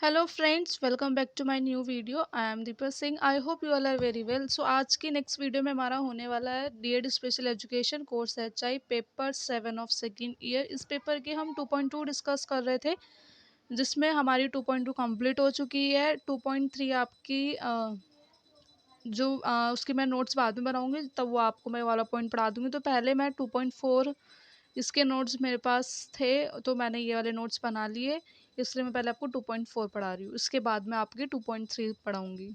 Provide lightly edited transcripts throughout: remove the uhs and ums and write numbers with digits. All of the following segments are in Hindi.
Hello friends, welcome back to my new video. I am Deepa Singh. I hope you all are very well. So आज की नेक्स्ट वीडियो में हमारा होने वाला है DEd special education course HI paper 7 of second year. इस पेपर के हम 2.2 डिस्कस कर रहे थे, जिसमें हमारी 2.2 कंप्लीट हो चुकी है। 2.3 आपकी उसकी मैं नोट्स बाद में बनाऊंगी, तब वो आपको मैं वाला पॉइंट पढ़ा दूंगी। तो पहले मैं 2.4 इसके नोट्स मेरे पास थे, तो मैंने ये वाले नोट्स बना लिए, इसलिए मैं पहले आपको 2.4 पढ़ा रही हूँ। इसके बाद मैं आपकी 2.3 पढ़ाऊँगी।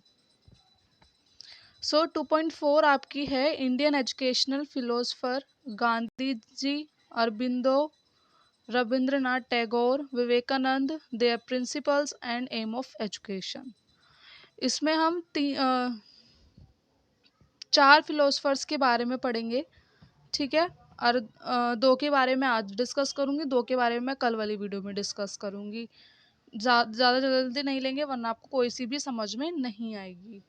सो 2.4 आपकी है Indian educational philosopher Gandhi ji, Aurobindo, Rabindranath Tagore, Vivekananda, their principles and aim of education. इसमें हम 4 फिलोसफर्स के बारे में पढ़ेंगे, ठीक है। और 2 के बारे में आज डिस्कस करूँगी, 2 के बारे में मैं कल वाली वीडियो में डिस्कस करूँगी। ज़्यादा जल्दी नहीं लेंगे, वरना आपको कोई सी भी समझ में नहीं आएगी।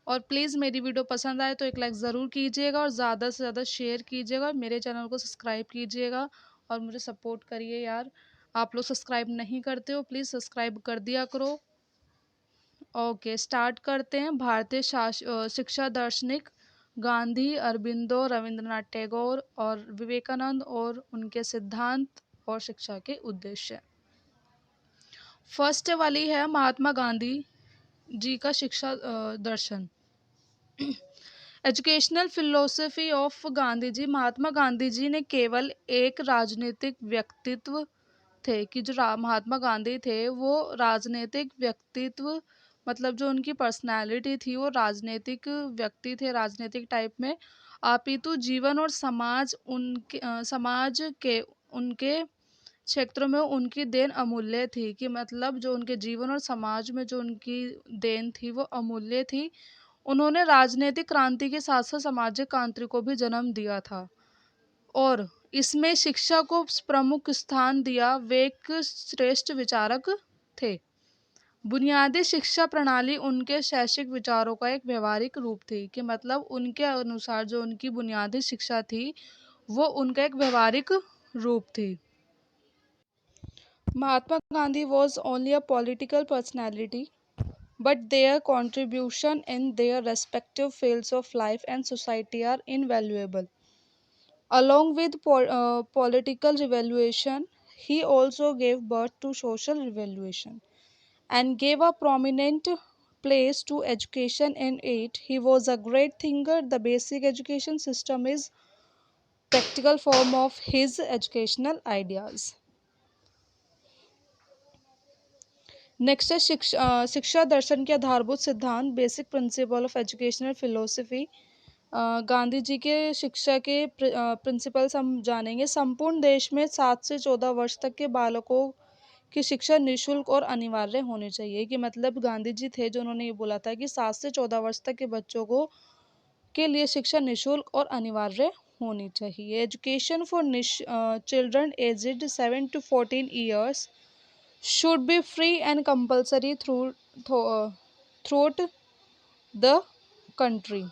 और प्लीज़ मेरी वीडियो पसंद आए तो एक लाइक ज़रूर कीजिएगा और ज़्यादा से ज़्यादा शेयर कीजिएगा। मेरे चैनल को सब्सक्राइब कीजिएगा और मुझे सपोर्ट करिए यार। आप लोग सब्सक्राइब नहीं करते हो, प्लीज़ सब्सक्राइब कर दिया करो। ओके, स्टार्ट करते हैं। भारतीय शिक्षा दार्शनिक गांधी, अरबिंदो, रविंद्रनाथ टैगोर और विवेकानंद और उनके सिद्धांत और शिक्षा के उद्देश्य। फर्स्ट वाली है महात्मा गांधी जी का शिक्षा दर्शन। एजुकेशनल फिलोसफी ऑफ गांधी जी। महात्मा गांधी जी ने केवल एक राजनीतिक व्यक्तित्व थे कि महात्मा गांधी थे वो राजनीतिक व्यक्तित्व, मतलब जो उनकी पर्सनालिटी थी वो राजनीतिक व्यक्ति थे, राजनीतिक टाइप में। अपितु जीवन और समाज के उनके क्षेत्रों में उनकी देन अमूल्य थी, कि मतलब जो उनके जीवन और समाज में जो उनकी देन थी वो अमूल्य थी। उन्होंने राजनीतिक क्रांति के साथ साथ सामाजिक क्रांति को भी जन्म दिया था और इसमें शिक्षा को प्रमुख स्थान दिया। वे एक श्रेष्ठ विचारक थे। बुनियादी शिक्षा प्रणाली उनके शैक्षिक विचारों का एक व्यवहारिक रूप थी, कि मतलब उनके अनुसार जो उनकी बुनियादी शिक्षा थी वो उनका एक व्यवहारिक रूप थी। Mahatma Gandhi was only a political personality, but their contribution in their respective fields of life and society are invaluable. Along with political revolution, he also gave birth to social revolution and gave a prominent place to education in it. He was a great thinker. The basic education system is practical form of his educational ideas. Next है शिक्षा दर्शन के आधारभूत सिद्धांत, basic principle of educational philosophy. Gandhi ji के शिक्षा के प्रिंसिपल्स हम जानेंगे। संपूर्ण देश में 7 से 14 वर्ष तक के बालकों की शिक्षा निःशुल्क और अनिवार्य होनी चाहिए, कि मतलब गांधी जी थे जो उन्होंने ये बोला था कि 7 से 14 वर्ष तक के बच्चों को के लिए शिक्षा निःशुल्क और अनिवार्य होनी चाहिए। Education for children aged 7 to 14 years should be free and compulsory throughout the country.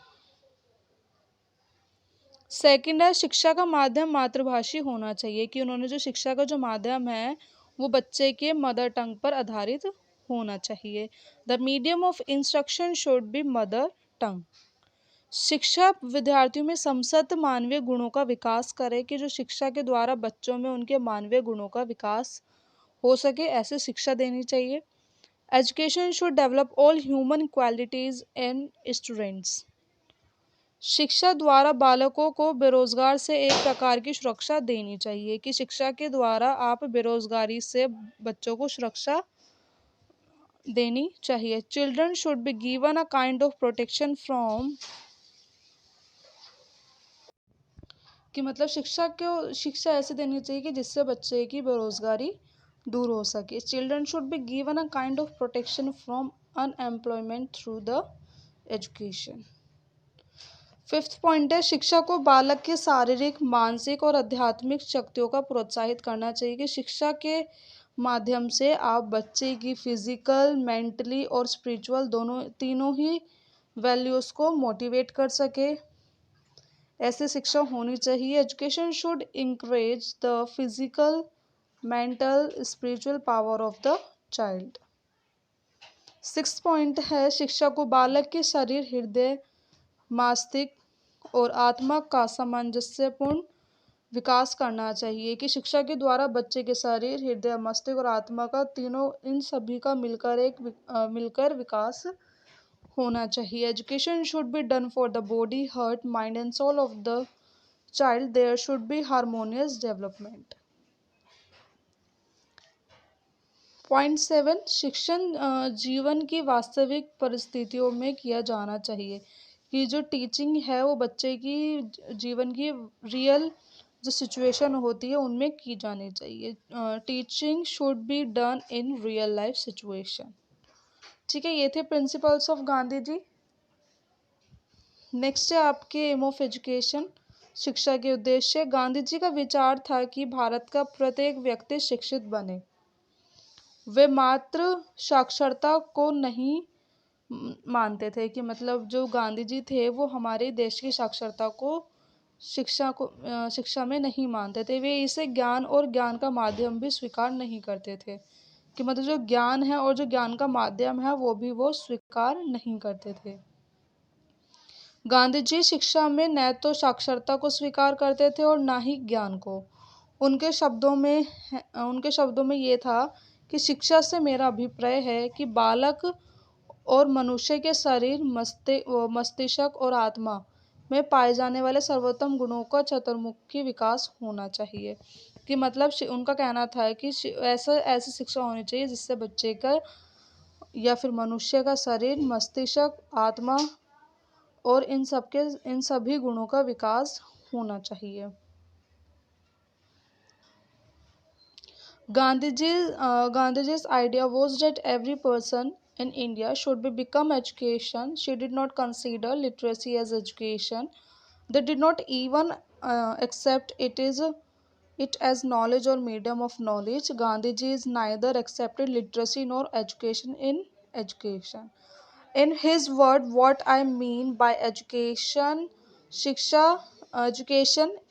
Second है शिक्षा का माध्यम मातृभाषी होना चाहिए, कि उन्होंने जो शिक्षा का जो माध्यम है वो बच्चे के मदर टंग पर आधारित होना चाहिए। The medium of instruction should be mother tongue. शिक्षा विद्यार्थियों में समस्त मानवीय गुणों का विकास करे, कि जो शिक्षा के द्वारा बच्चों में उनके मानवीय गुणों का विकास हो सके, ऐसे शिक्षा देनी चाहिए। Education should develop all human qualities in students. शिक्षा द्वारा बालकों को बेरोजगार से एक प्रकार की सुरक्षा देनी चाहिए, कि शिक्षा के द्वारा आप बेरोजगारी से बच्चों को सुरक्षा देनी चाहिए। Children should be given a kind of protection from, कि मतलब शिक्षा ऐसे देनी चाहिए कि जिससे बच्चे की बेरोजगारी दूर हो सके। Children should be given a kind of protection from unemployment through the education. Fifth point है शिक्षा को बालक के शारीरिक, मानसिक और आध्यात्मिक शक्तियों का प्रोत्साहित करना चाहिए, कि शिक्षा के माध्यम से आप बच्चे की फिजिकल, मेंटली और स्पिरिचुअल तीनों ही वैल्यूज़ को मोटिवेट कर सके। ऐसे शिक्षा होनी चाहिए। Education should encourage the physical, mental, spiritual power of the child. 6 point है, शिक्षा को बालक के शरीर, हृदय, मस्तिष्क और आत्मा का सामंजस्यपूर्ण विकास करना चाहिए। कि शिक्षा के द्वारा बच्चे के शरीर, हृदय, मस्तिष्क और आत्मा का तीनों, इन सभी का मिलकर विकास होना चाहिए। Education should be done for the body, heart, mind and soul of the child. There should be harmonious development. Point 7, शिक्षण जीवन की वास्तविक परिस्थितियों में किया जाना चाहिए। कि जो टीचिंग है वो बच्चे की जीवन की रियल जो सिचुएशन होती है उनमें की जानी चाहिए। Teaching should be done in real life situation. ठीक है, ये थे principles of Gandhi ji. Next है आपके एम ऑफ एजुकेशन, शिक्षा के उद्देश्य। गांधी जी का विचार था कि भारत का प्रत्येक व्यक्ति शिक्षित बने। वे मात्र साक्षरता को नहीं मानते थे। कि मतलब जो गांधी जी थे वो हमारे देश की साक्षरता को शिक्षा में नहीं मानते थे। वे इसे ज्ञान और ज्ञान का माध्यम भी स्वीकार नहीं करते थे। कि मतलब जो ज्ञान है और जो ज्ञान का माध्यम है वो भी वो स्वीकार नहीं करते थे। गांधी जी शिक्षा में न तो साक्षरता को स्वीकार करते थे और ना ही ज्ञान को। उनके शब्दों में ये था कि शिक्षा से मेरा अभिप्राय है कि बालक और मनुष्य के शरीर, मस्तिष्क और आत्मा में पाए जाने वाले सर्वोत्तम गुणों का चतुर्मुखी विकास होना चाहिए। कि मतलब उनका कहना था कि ऐसी शिक्षा होनी चाहिए जिससे बच्चे का या फिर मनुष्य का शरीर, मस्तिष्क, आत्मा और इन सभी गुणों का विकास होना चाहिए। Gandhiji's idea was that every person in India should be become education. She did not consider literacy as education. They did not even accept it as knowledge or medium of knowledge. Gandhiji is neither accepted literacy nor education in education. In his word, what I mean by education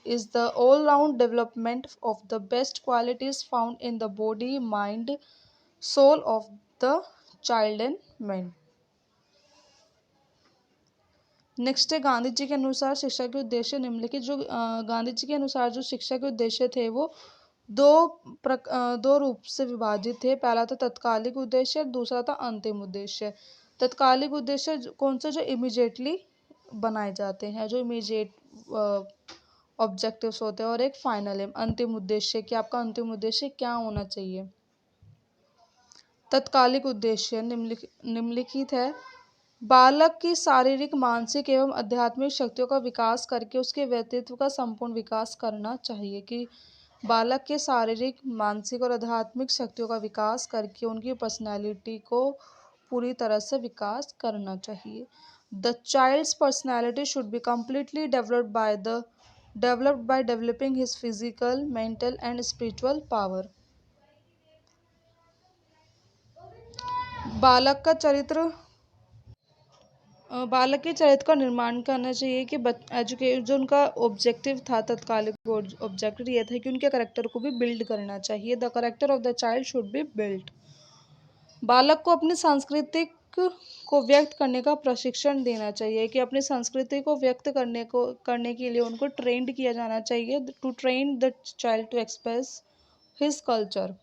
is the all-round development of the best qualities found in the body, mind, soul of the child and man. Next है गांधी जी के अनुसार शिक्षा के उद्देश्य निम्नलिखित। जो गांधी जी के अनुसार जो शिक्षा के उद्देश्य थे वो दो रूप से विभाजित थे। पहला था तत्कालिक उद्देश्य, दूसरा था अंतिम उद्देश्य। तत्कालिक उद्देश्य कौन से, जो इमीडिएटली बनाए जाते हैं, जो इमीडिएट ऑब्जेक्टिव्स होते हैं, और एक फाइनल एम, अंतिम उद्देश्य, कि आपका अंतिम उद्देश्य क्या होना चाहिए। तत्कालिक उद्देश्य निम्नलिखित है, बालक की शारीरिक, मानसिक एवं आध्यात्मिक शक्तियों का विकास करके उसके व्यक्तित्व का संपूर्ण विकास करना चाहिए। कि बालक के शारीरिक, मानसिक और आध्यात्मिक शक्तियों का विकास करके उनकी पर्सनैलिटी को पूरी तरह से विकास करना चाहिए। The child's personality should be completely developed by developing his physical, mental and spiritual power. बालक के चरित्र का निर्माण करना चाहिए। कि जो उनका ऑब्जेक्टिव था, तत्कालिक ऑब्जेक्टिव ये था कि उनके करेक्टर को भी बिल्ड करना चाहिए। The character of the child should be build. बालक को अपनी संस्कृति को व्यक्त करने का प्रशिक्षण देना चाहिए। कि अपनी संस्कृति को व्यक्त करने के लिए उनको ट्रेंड किया जाना चाहिए। To train the child to express his culture.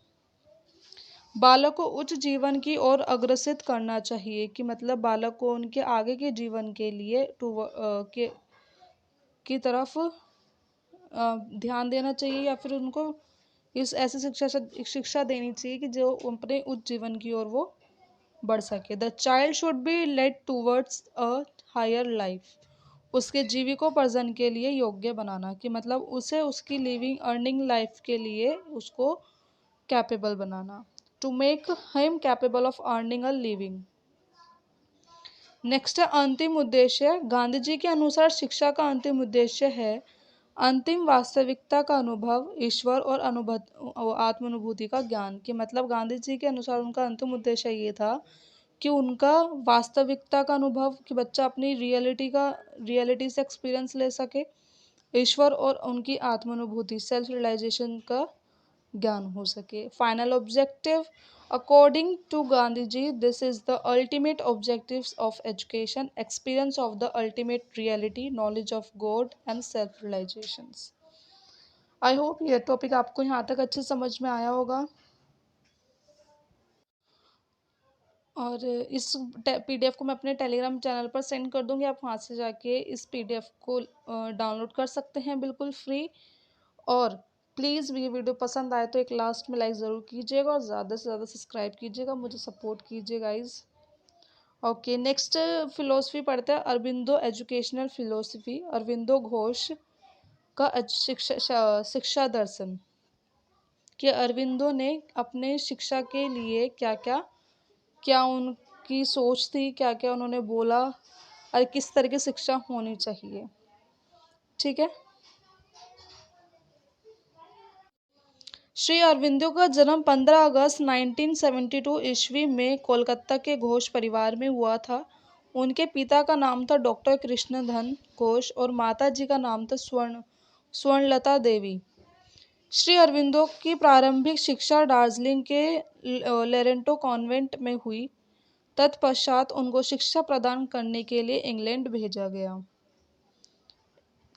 बालक को उच्च जीवन की ओर अग्रसित करना चाहिए। कि मतलब बालक को उनके आगे के जीवन के लिए की तरफ ध्यान देना चाहिए, या फिर उनको इस ऐसी शिक्षा देनी चाहिए कि जो अपने उच्च जीवन की ओर वो बढ़ सके। The child should be led towards a higher life. उसके जीविकोपार्जन के लिए योग्य बनाना। कि मतलब उसे उसकी लिविंग अर्निंग लाइफ के लिए उसको कैपेबल बनाना। To make him capable of earning a living. Next है अंतिम उद्देश्य। गांधी जी के अनुसार शिक्षा का अंतिम उद्देश्य है अंतिम वास्तविकता का अनुभव, ईश्वर और आत्मानुभूति का ज्ञान। कि मतलब गांधी जी के अनुसार उनका अंतिम उद्देश्य ये था कि उनका वास्तविकता का अनुभव, कि बच्चा अपनी रियलिटी से एक्सपीरियंस ले सके, ईश्वर और उनकी आत्मानुभूति, सेल्फ रियलाइजेशन का ज्ञान हो सके। Final objective According to Gandhiji, this is the ultimate objectives of education, experience of the ultimate reality, knowledge of God and self realizations. I hope ये टॉपिक आपको यहाँ तक अच्छे समझ में आया होगा। और इस पीडीएफ को मैं अपने टेलीग्राम चैनल पर सेंड कर दूंगी, आप वहाँ से जाके इस पीडीएफ को डाउनलोड कर सकते हैं बिल्कुल फ्री। और प्लीज़ ये वीडियो पसंद आए तो एक लास्ट में लाइक ज़रूर कीजिएगा और ज़्यादा से ज़्यादा सब्सक्राइब कीजिएगा, मुझे सपोर्ट कीजिए गाइज। ओके, नेक्स्ट फिलोसफी पढ़ते हैं, अरबिंदो एजुकेशनल फिलोसफी, अरविंदो घोष का शिक्षा दर्शन, कि अरविंदो ने अपने शिक्षा के लिए क्या क्या, क्या उनकी सोच थी, क्या क्या उन्होंने बोला और किस तरह की शिक्षा होनी चाहिए। ठीक है। श्री अरविंदो का जन्म 15 अगस्त 1972 ईस्वी में कोलकाता के घोष परिवार में हुआ था। उनके पिता का नाम था डॉक्टर कृष्णधन घोष और माता जी का नाम था स्वर्णलता देवी। श्री अरविंदो की प्रारंभिक शिक्षा दार्जिलिंग के लेरेंटो कॉन्वेंट में हुई। तत्पश्चात उनको शिक्षा प्रदान करने के लिए इंग्लैंड भेजा गया।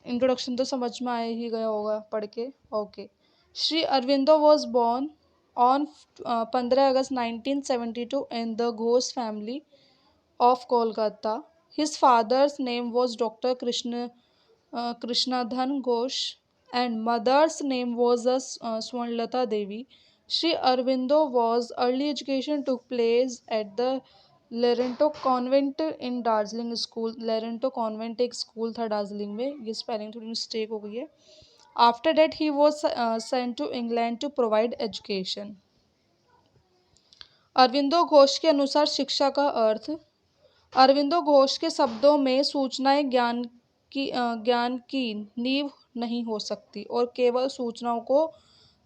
इंट्रोडक्शन तो समझ में आ ही गया होगा पढ़ के। Okay, Shri Aurobindo was born on 15 August 1972 in the Ghosh family of Kolkata. His father's name was Dr. Krishnadhan Ghosh and mother's name was Swarnlata Devi. Shri Aurobindo was early education took place at the Loreto convent in Darjeeling school. Loreto convent एक स्कूल था दार्जिलिंग में, ये स्पेलिंग थोड़ी मिस्टेक हो गई है। After that he was sent to England to provide education. Aurobindo Ghosh के अनुसार शिक्षा का अर्थ, अरविंदो घोष के शब्दों में सूचनाएं ज्ञान की नींव नहीं हो सकती और केवल सूचनाओं को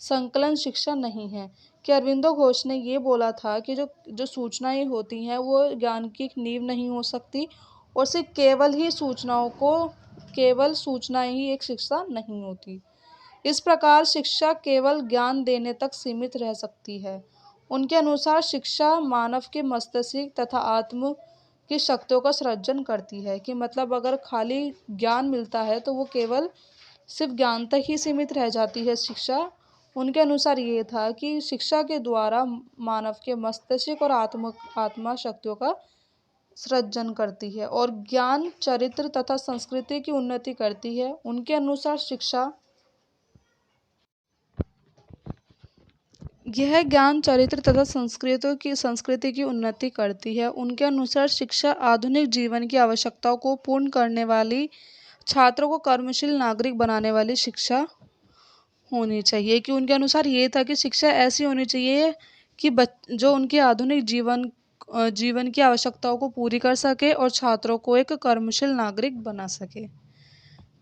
संकलन शिक्षा नहीं है। कि अरविंदो घोष ने ये बोला था कि जो जो सूचनाएं होती हैं वो ज्ञान की नींव नहीं हो सकती और सिर्फ केवल सूचनाएं ही एक शिक्षा नहीं होती। इस प्रकार शिक्षा केवल ज्ञान देने तक सीमित रह सकती है। उनके अनुसार शिक्षा मानव के मस्तिष्क तथा आत्म की शक्तियों का सृजन करती है। कि मतलब अगर खाली ज्ञान मिलता है तो वो केवल सिर्फ ज्ञान तक ही सीमित रह जाती है शिक्षा। उनके अनुसार ये था कि शिक्षा के द्वारा मानव के मस्तिष्क और आत्मा शक्तियों का सृजन करती है और ज्ञान चरित्र तथा संस्कृति की उन्नति करती है। उनके अनुसार शिक्षा, यह ज्ञान चरित्र तथा संस्कृति की उन्नति करती है। उनके अनुसार शिक्षा आधुनिक जीवन की आवश्यकताओं को पूर्ण करने वाली, छात्रों को कर्मशील नागरिक बनाने वाली शिक्षा होनी चाहिए। कि उनके अनुसार ये था कि शिक्षा ऐसी होनी चाहिए कि जो उनके आधुनिक जीवन की आवश्यकताओं को पूरी कर सके और छात्रों को एक कर्मशील नागरिक बना सके।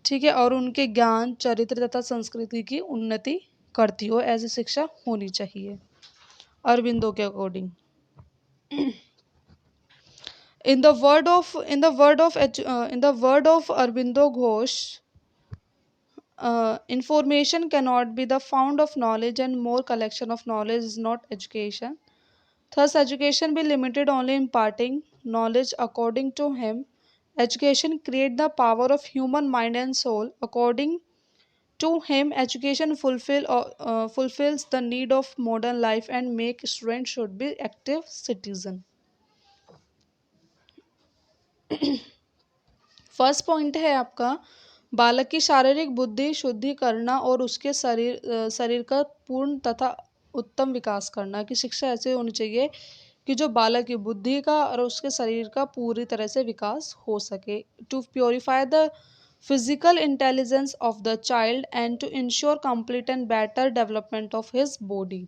ठीक है। और उनके ज्ञान चरित्र तथा संस्कृति की उन्नति करती हो, ऐसी शिक्षा होनी चाहिए अरविंदो के according. In the word of Aurobindo Ghosh, information cannot be the fount of knowledge, and more collection of knowledge is not education. Thus, education be limited only in imparting knowledge. According to him, education create the power of human mind and soul. According to him, education fulfills the need of modern life and make students should be active citizen. First point है आपका, बालक की शारीरिक बुद्धि शुद्धि करना और उसके शरीर का पूर्ण तथा उत्तम विकास करना। की शिक्षा ऐसे होनी चाहिए कि जो बालक की बुद्धि का और उसके शरीर का पूरी तरह से विकास हो सके। To purify the physical intelligence of the child and to ensure complete and better development of his body.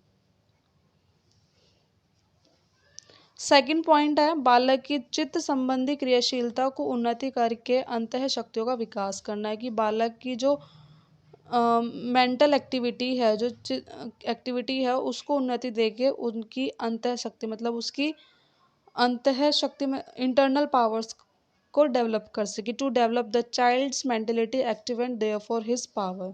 Second point है, बालक की चित्त संबंधी क्रियाशीलता को उन्नति करके अंतः शक्तियों का विकास करना है। कि बालक की जो मेंटल एक्टिविटी है, जो एक्टिविटी है, उसको उन्नति देके उनकी अंतः शक्ति, मतलब उसकी अंतः शक्ति में इंटरनल पावर्स को डेवलप कर सके। To develop the child's mentality active and therefore his power.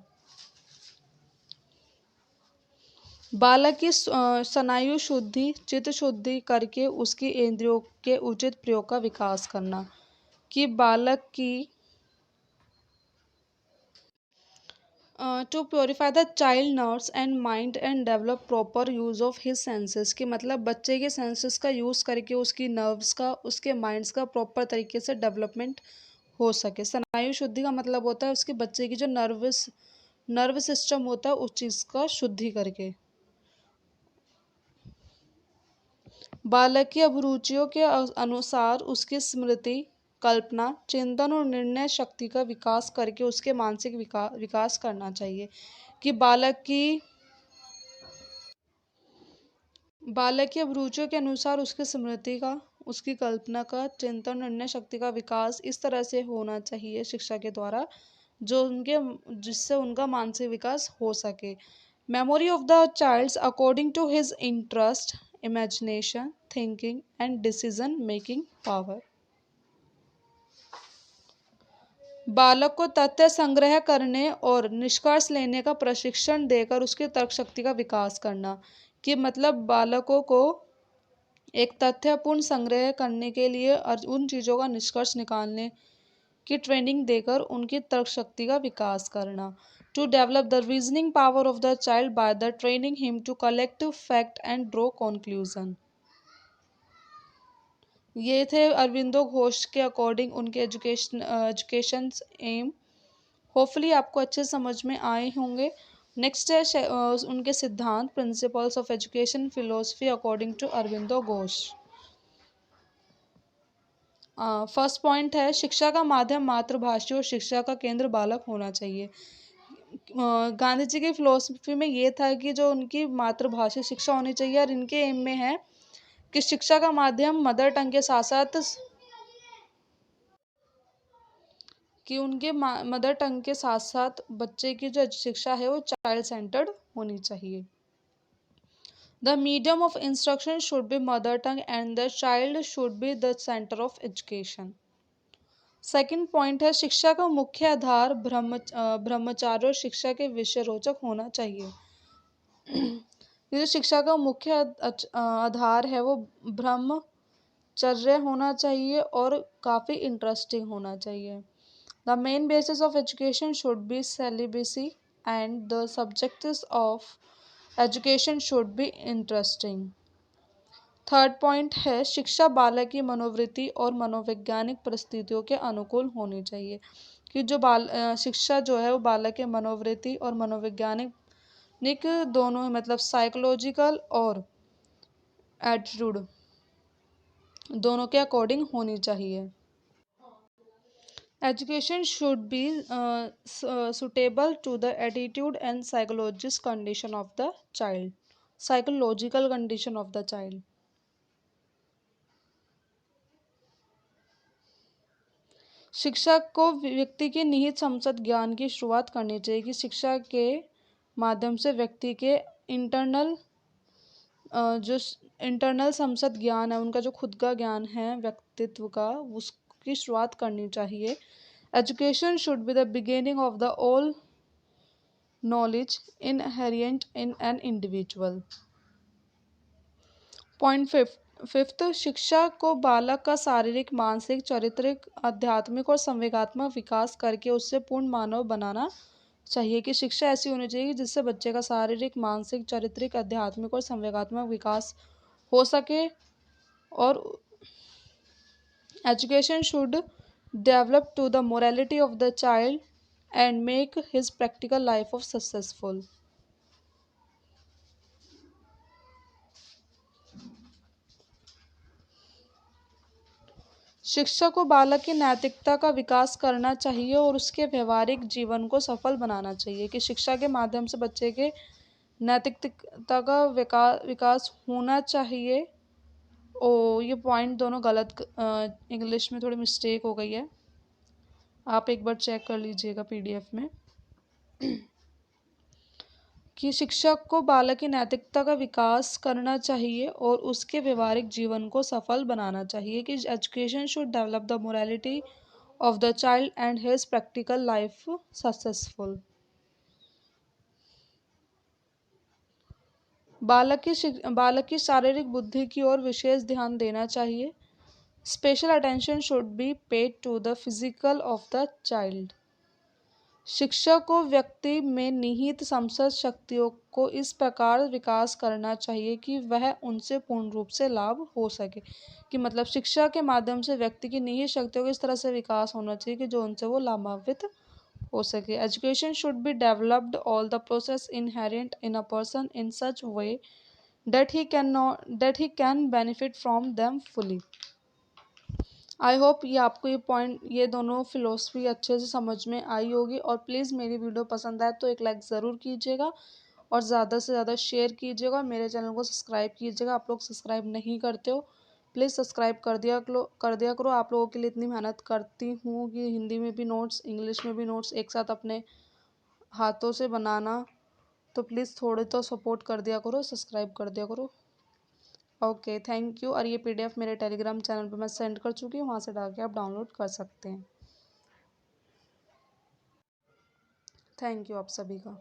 बालक की स्नायु शुद्धि, चित्त शुद्धि करके उसकी इंद्रियों के उचित प्रयोग का विकास करना। कि बालक की to purify the child nerves and mind and develop proper use of his senses. कि मतलब बच्चे के सेंसेस का यूज़ करके उसकी नर्व्स का, उसके माइंड्स का प्रॉपर तरीके से डेवलपमेंट हो सके। स्नायु शुद्धि का मतलब होता है उसके बच्चे की जो नर्व सिस्टम होता है उस चीज़ का शुद्धि करके। बालक की अभिरुचियों के अनुसार उसकी स्मृति, कल्पना, चिंतन और निर्णय शक्ति का विकास करके उसके मानसिक विकास करना चाहिए। कि बालक की अभिरुचियों के अनुसार उसकी स्मृति का, उसकी कल्पना का, चिंतन, निर्णय शक्ति का विकास इस तरह से होना चाहिए शिक्षा के द्वारा जो उनके जिससे उनका मानसिक विकास हो सके। Memory of the child's according to his interest, imagination, thinking and decision making power. बालक को तथ्य संग्रह करने और निष्कर्ष लेने का प्रशिक्षण देकर उसकी तर्क शक्ति का विकास करना। कि मतलब बालकों को एक तथ्यपूर्ण संग्रह करने के लिए और उन चीज़ों का निष्कर्ष निकालने की ट्रेनिंग देकर उनकी तर्क शक्ति का विकास करना। To develop the reasoning power of the child by the training him to collect fact and draw conclusion. ये थे अरविंदो घोष के अकॉर्डिंग उनके एजुकेशन एम। होपफुली आपको अच्छे समझ में आए होंगे। नेक्स्ट है उनके सिद्धांत, principles of education philosophy according to Aurobindo Ghosh. First point है शिक्षा का माध्यम मातृभाषा और शिक्षा का केंद्र बालक होना चाहिए। गांधी जी की फिलोसफी में ये था कि जो उनकी मातृभाषा शिक्षा होनी चाहिए और इनके एम में है कि शिक्षा का माध्यम मदर टंग के साथ साथ कि उनके मदर टंग के साथ साथ बच्चे की जो शिक्षा है वो चाइल्ड सेंटर्ड होनी चाहिए। The medium of instruction should be mother tongue and the child should be the centre of education. Second point है शिक्षा का मुख्य आधार ब्रह्मचार्य और शिक्षा के विषय रोचक होना चाहिए। ये जो शिक्षा का मुख्य आधार है वो ब्रह्मचर्य होना चाहिए और काफ़ी इंटरेस्टिंग होना चाहिए। The main basis of education should B celibacy and the subjects of education should be interesting. Third point है शिक्षा बालक की मनोवृत्ति और मनोवैज्ञानिक परिस्थितियों के अनुकूल होनी चाहिए। कि जो शिक्षा जो है वो बालक के मनोवृत्ति और मनोवैज्ञानिक दोनों मतलब साइकोलॉजिकल और एटीट्यूड दोनों के अकॉर्डिंग होनी चाहिए। Education should B suitable to the attitude and psychological condition of the child. शिक्षक को व्यक्ति के निहित संसद ज्ञान की शुरुआत करनी चाहिए। कि शिक्षा के माध्यम से व्यक्ति के जो इंटरनल संसद ज्ञान है, उनका जो खुद का ज्ञान है व्यक्तित्व का, उसकी शुरुआत करनी चाहिए। Education should be the beginning of the all knowledge inherent in an individual. Point fifth शिक्षा को बालक का शारीरिक, मानसिक, चारित्रिक, आध्यात्मिक और संवेगात्मक विकास करके उससे पूर्ण मानव बनाना चाहिए। कि शिक्षा ऐसी होनी चाहिए जिससे बच्चे का शारीरिक, मानसिक, चारित्रिक, आध्यात्मिक और संवेगात्मक विकास हो सके। और education should develop to the morality of the child and make his practical life of successful. शिक्षा को बालक की नैतिकता का विकास करना चाहिए और उसके व्यवहारिक जीवन को सफल बनाना चाहिए। कि शिक्षा के माध्यम से बच्चे के नैतिकता का विकास होना चाहिए। ओ ये पॉइंट दोनों गलत, इंग्लिश में थोड़ी मिस्टेक हो गई है, आप एक बार चेक कर लीजिएगा पीडीएफ में। कि शिक्षक को बालक की नैतिकता का विकास करना चाहिए और उसके व्यवहारिक जीवन को सफल बनाना चाहिए। कि education should develop the morality of the child and his practical life successful. बालक की शारीरिक बुद्धि की ओर विशेष ध्यान देना चाहिए। Special attention should be paid to the physical of the child. शिक्षक को व्यक्ति में निहित समझ शक्तियों को इस प्रकार विकास करना चाहिए कि वह उनसे पूर्ण रूप से लाभ हो सके। कि मतलब शिक्षा के माध्यम से व्यक्ति की निहित शक्तियों को इस तरह से विकास होना चाहिए कि जो उनसे वो लाभान्वित हो सके। Education should be developed all the process inherent in a person in such way that he can benefit from them fully। I hope ये आपको ये दोनों फिलोसफी अच्छे से समझ में आई होगी। और प्लीज़ मेरी वीडियो पसंद आए तो एक लाइक ज़रूर कीजिएगा और ज़्यादा से ज़्यादा शेयर कीजिएगा। मेरे चैनल को सब्सक्राइब कीजिएगा। आप लोग सब्सक्राइब नहीं करते हो, प्लीज़ सब्सक्राइब कर दिया करो। आप लोगों के लिए इतनी मेहनत करती हूँ कि हिंदी में भी नोट्स, इंग्लिश में भी नोट्स एक साथ अपने हाथों से बनाना, तो प्लीज़ थोड़े तो सपोर्ट कर दिया करो, सब्सक्राइब कर दिया करो। Okay, thank you. और ये पीडीएफ मेरे टेलीग्राम चैनल पे मैं सेंड कर चुकी हूँ, वहाँ से डाल के आप डाउनलोड कर सकते हैं। थैंक यू आप सभी का।